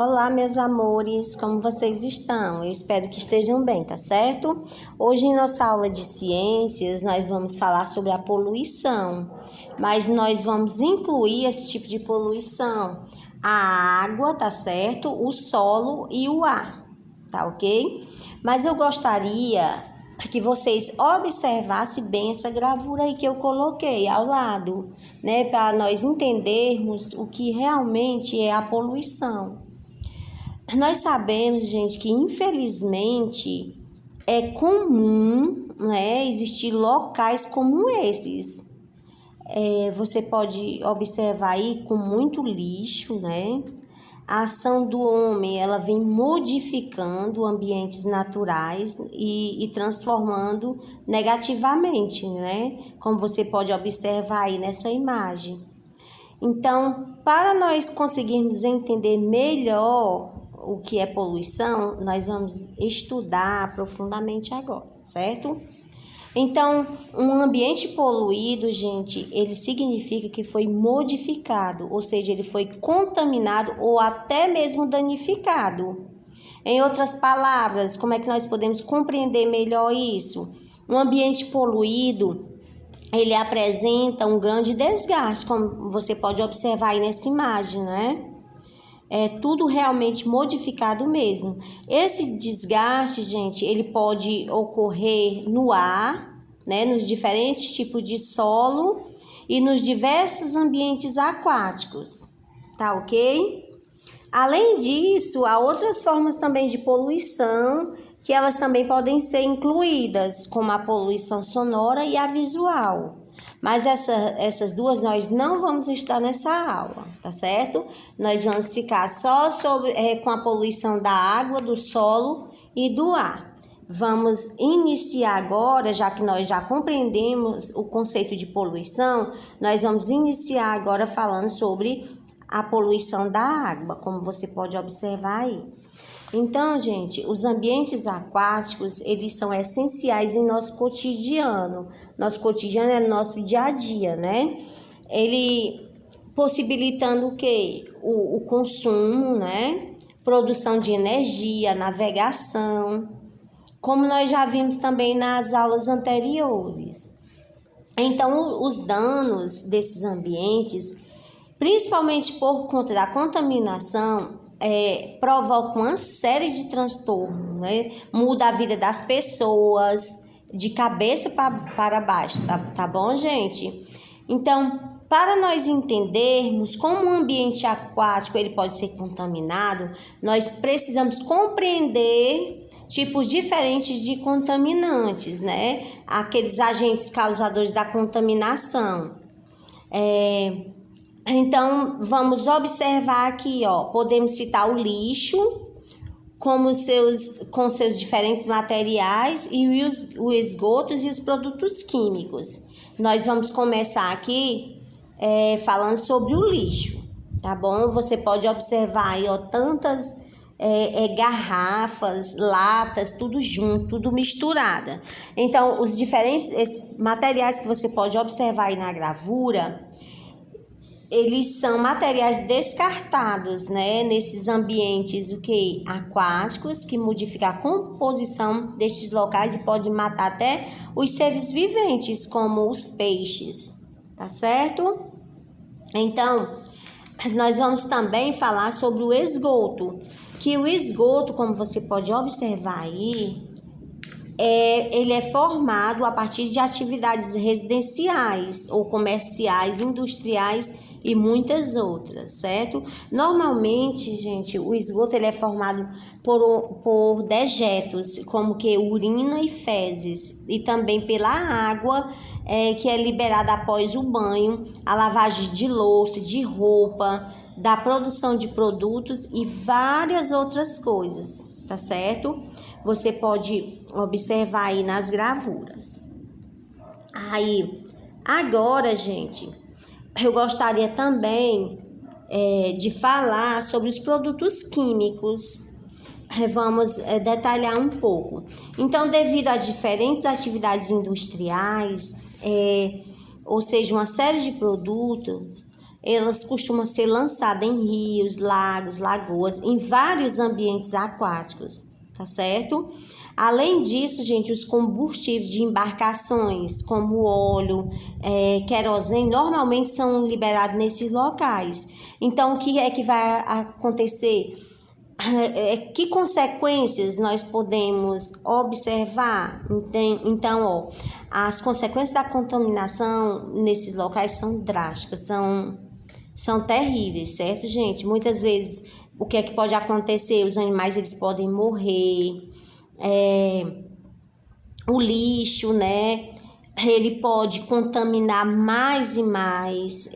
Olá, meus amores, como vocês estão? Eu espero que estejam bem, tá certo? Hoje, em nossa aula de ciências, nós vamos falar sobre a poluição, mas nós vamos incluir esse tipo de poluição: a água, tá certo? O solo e o ar, tá ok? Mas eu gostaria que vocês observassem bem essa gravura aí que eu coloquei ao lado, né? Para nós entendermos o que realmente é a poluição. Nós sabemos, gente, que infelizmente é comum, né, existir locais como esses. Você pode observar aí com muito lixo, né? A ação do homem, ela vem modificando ambientes naturais e transformando negativamente, né? Como você pode observar aí nessa imagem. Então, para nós conseguirmos entender melhor o que é poluição, nós vamos estudar profundamente agora, certo? Então, um ambiente poluído, gente, ele significa que foi modificado, ou seja, ele foi contaminado ou até mesmo danificado. Em outras palavras, como é que nós podemos compreender melhor isso? Um ambiente poluído, ele apresenta um grande desgaste, como você pode observar aí nessa imagem, né? É tudo realmente modificado mesmo. Esse desgaste, gente, ele pode ocorrer no ar, né? Nos diferentes tipos de solo e nos diversos ambientes aquáticos, tá ok? Além disso, há outras formas também de poluição que elas também podem ser incluídas, como a poluição sonora e a visual. Mas essas duas nós não vamos estudar nessa aula, tá certo? Nós vamos ficar só com a poluição da água, do solo e do ar. Vamos iniciar agora, já que nós já compreendemos o conceito de poluição, nós vamos iniciar agora falando sobre a poluição da água, como você pode observar aí. Então, gente, os ambientes aquáticos, eles são essenciais em nosso cotidiano. Nosso cotidiano é nosso dia a dia, né? Ele possibilitando o quê? O consumo, né? Produção de energia, navegação, como nós já vimos também nas aulas anteriores. Então, os danos desses ambientes, principalmente por conta da contaminação, provoca uma série de transtornos, né? Muda a vida das pessoas de cabeça para baixo, tá bom, gente? Então, para nós entendermos como o ambiente aquático ele pode ser contaminado, nós precisamos compreender tipos diferentes de contaminantes, né? Aqueles agentes causadores da contaminação. Então, vamos observar aqui, ó, podemos citar o lixo com seus diferentes materiais e os esgotos e os produtos químicos. Nós vamos começar aqui falando sobre o lixo, tá bom? Você pode observar aí, ó, tantas garrafas, latas, tudo junto, tudo misturada. Então, os diferentes materiais que você pode observar aí na gravura, eles são materiais descartados, né, nesses ambientes aquáticos, que modificam a composição destes locais e podem matar até os seres viventes, como os peixes, tá certo? Então, nós vamos também falar sobre o esgoto, que o esgoto, como você pode observar aí, ele é formado a partir de atividades residenciais ou comerciais, industriais e muitas outras, certo? Normalmente, gente, o esgoto ele é formado por dejetos, como que urina e fezes, e também pela água que é liberada após o banho, a lavagem de louça, de roupa, da produção de produtos e várias outras coisas, tá certo? Você pode observar aí nas gravuras. Aí, agora, gente, eu gostaria também de falar sobre os produtos químicos. Vamos detalhar um pouco. Então, devido a diferentes atividades industriais, ou seja, uma série de produtos, elas costumam ser lançadas em rios, lagos, lagoas, em vários ambientes aquáticos, tá certo? Além disso, gente, os combustíveis de embarcações, como óleo, querosene, normalmente são liberados nesses locais. Então, o que é que vai acontecer? Que consequências nós podemos observar? Então, ó, as consequências da contaminação nesses locais são drásticas, são terríveis, certo, gente? Muitas vezes, o que é que pode acontecer? Os animais, eles podem morrer, o lixo, né? Ele pode contaminar mais e mais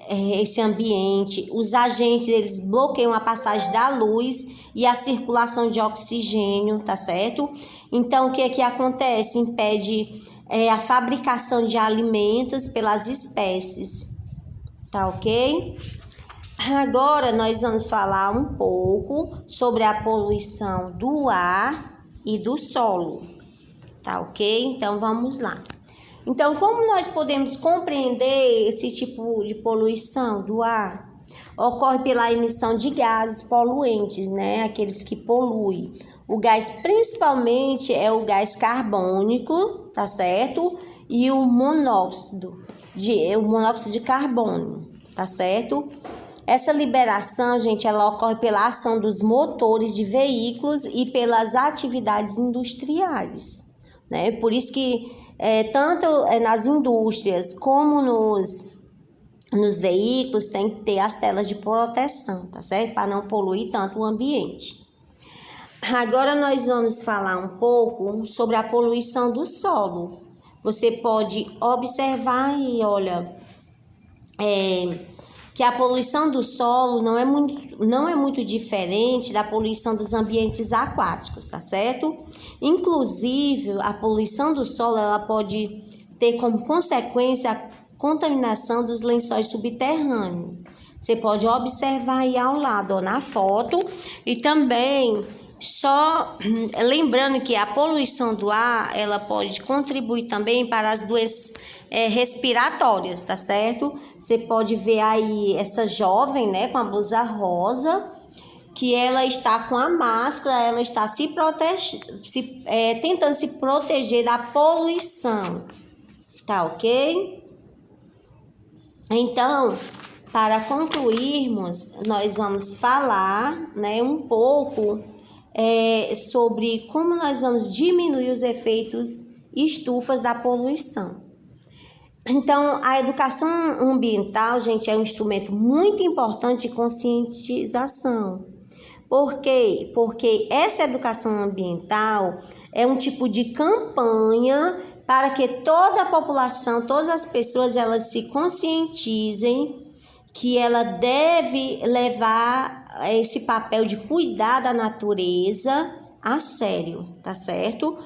esse ambiente. Os agentes, eles bloqueiam a passagem da luz e a circulação de oxigênio, tá certo? Então, o que é que acontece? Impede a fabricação de alimentos pelas espécies, tá ok? Agora, nós vamos falar um pouco sobre a poluição do ar e do solo, tá ok? Então, vamos lá. Então, como nós podemos compreender esse tipo de poluição do ar? Ocorre pela emissão de gases poluentes, né? Aqueles que poluem. O gás, principalmente, é o gás carbônico, tá certo? E o monóxido de carbono, tá certo? Essa liberação, gente, ela ocorre pela ação dos motores de veículos e pelas atividades industriais, né? Por isso que tanto nas indústrias como nos veículos tem que ter as telas de proteção, tá certo? Para não poluir tanto o ambiente. Agora nós vamos falar um pouco sobre a poluição do solo. Você pode observar e olha, que a poluição do solo não é muito diferente da poluição dos ambientes aquáticos, tá certo? Inclusive, a poluição do solo ela pode ter como consequência a contaminação dos lençóis subterrâneos. Você pode observar aí ao lado, ó, na foto, e também só lembrando que a poluição do ar ela pode contribuir também para as doenças respiratórias, tá certo? Você pode ver aí essa jovem, né, com a blusa rosa, que ela está com a máscara, ela está tentando se proteger da poluição, tá ok? Então, para concluirmos, nós vamos falar, né, um pouco sobre como nós vamos diminuir os efeitos estufas da poluição. Então, a educação ambiental, gente, é um instrumento muito importante de conscientização. Por quê? Porque essa educação ambiental é um tipo de campanha para que toda a população, todas as pessoas, elas se conscientizem que ela deve levar esse papel de cuidar da natureza a sério, tá certo?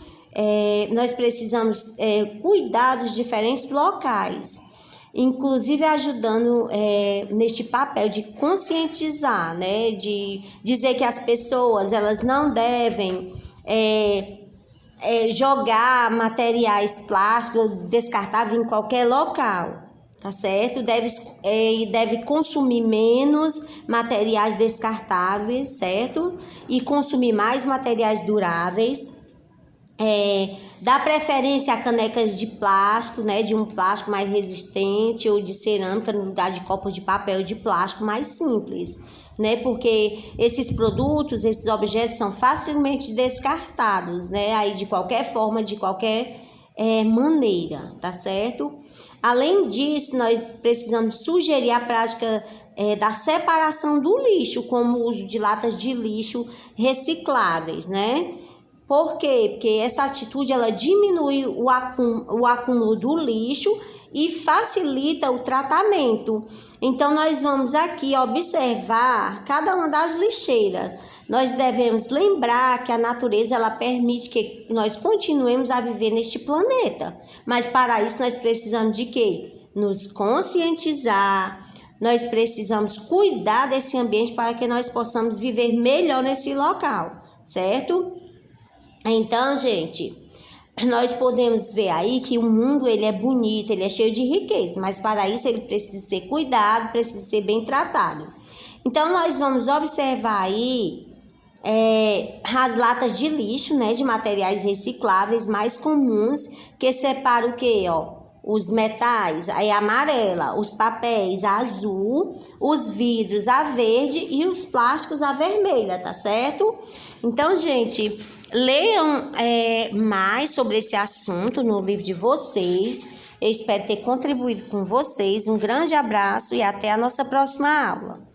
Nós precisamos cuidar dos diferentes locais, inclusive ajudando neste papel de conscientizar, né? De dizer que as pessoas elas não devem jogar materiais plásticos descartáveis em qualquer local, tá certo? Deve consumir menos materiais descartáveis, certo? E consumir mais materiais duráveis. Dá preferência a canecas de plástico, né? De um plástico mais resistente ou de cerâmica no lugar de copos de papel de plástico mais simples, né? Porque esses produtos, esses objetos são facilmente descartados, né? Aí de qualquer forma, de qualquer maneira, tá certo? Além disso, nós precisamos sugerir a prática da separação do lixo, como o uso de latas de lixo recicláveis, né? Por quê? Porque essa atitude ela diminui o acúmulo do lixo e facilita o tratamento. Então, nós vamos aqui observar cada uma das lixeiras. Nós devemos lembrar que a natureza ela permite que nós continuemos a viver neste planeta. Mas para isso nós precisamos de quê? Nos conscientizar. Nós precisamos cuidar desse ambiente para que nós possamos viver melhor nesse local, certo? Então, gente, nós podemos ver aí que o mundo ele é bonito, ele é cheio de riqueza, mas para isso ele precisa ser cuidado, precisa ser bem tratado. Então nós vamos observar aí as latas de lixo, né, de materiais recicláveis mais comuns, que separa o quê, ó? Os metais, aí a amarela, os papéis a azul, os vidros a verde e os plásticos a vermelha, tá certo? Então, gente, leiam mais sobre esse assunto no livro de vocês. Eu espero ter contribuído com vocês. Um grande abraço e até a nossa próxima aula.